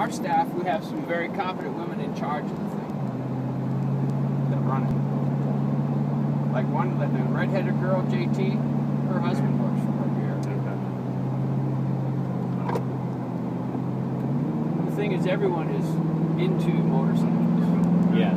our staff, we have some very competent women in charge of the thing that run it. Like one, like the redheaded girl, JT, her husband works for her here. The thing is, everyone is into motorcycles. Yeah.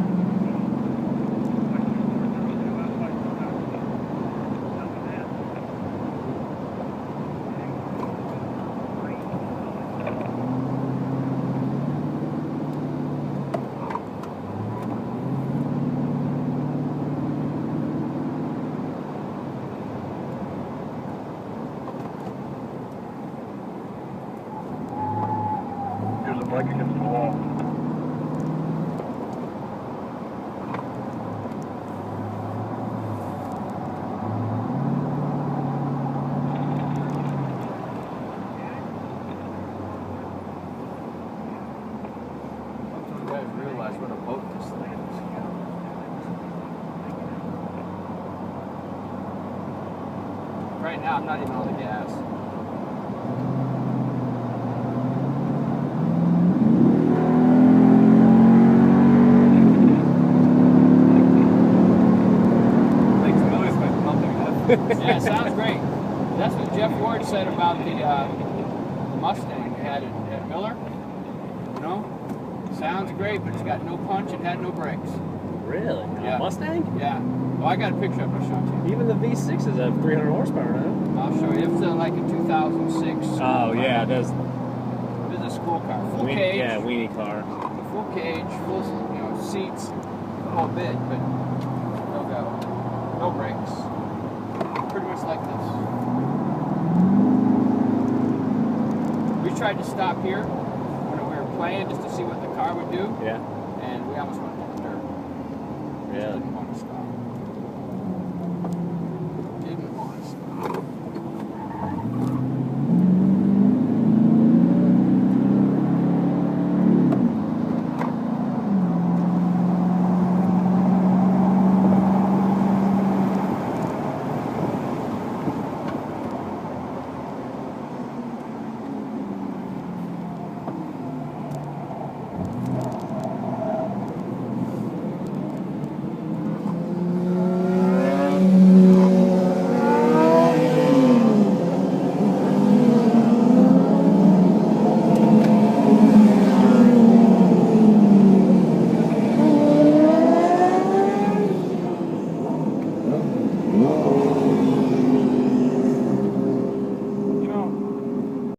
There's a bike against the wall. You guys realize what a boat this thing is. Right now, I'm not even on the gas. Yeah, it sounds great. That's what Jeff Ward said about the Mustang we had at Miller. You know, sounds great, but it's got no punch and had no brakes. Really? Yeah. Mustang? Yeah. Well, I got a picture of it. I'll show it to you. Even the V6s have 300 horsepower now. I'll show you. It was like a 2006. Oh, yeah, it does. It was a school car, full cage. Yeah, weenie car. Full cage, full, seats, the whole bit, but no go, no brakes. Pretty much like this. We tried to stop here when we were playing just to see what the car would do, Yeah. and we almost went to the dirt. We just Really? didn't want to stop.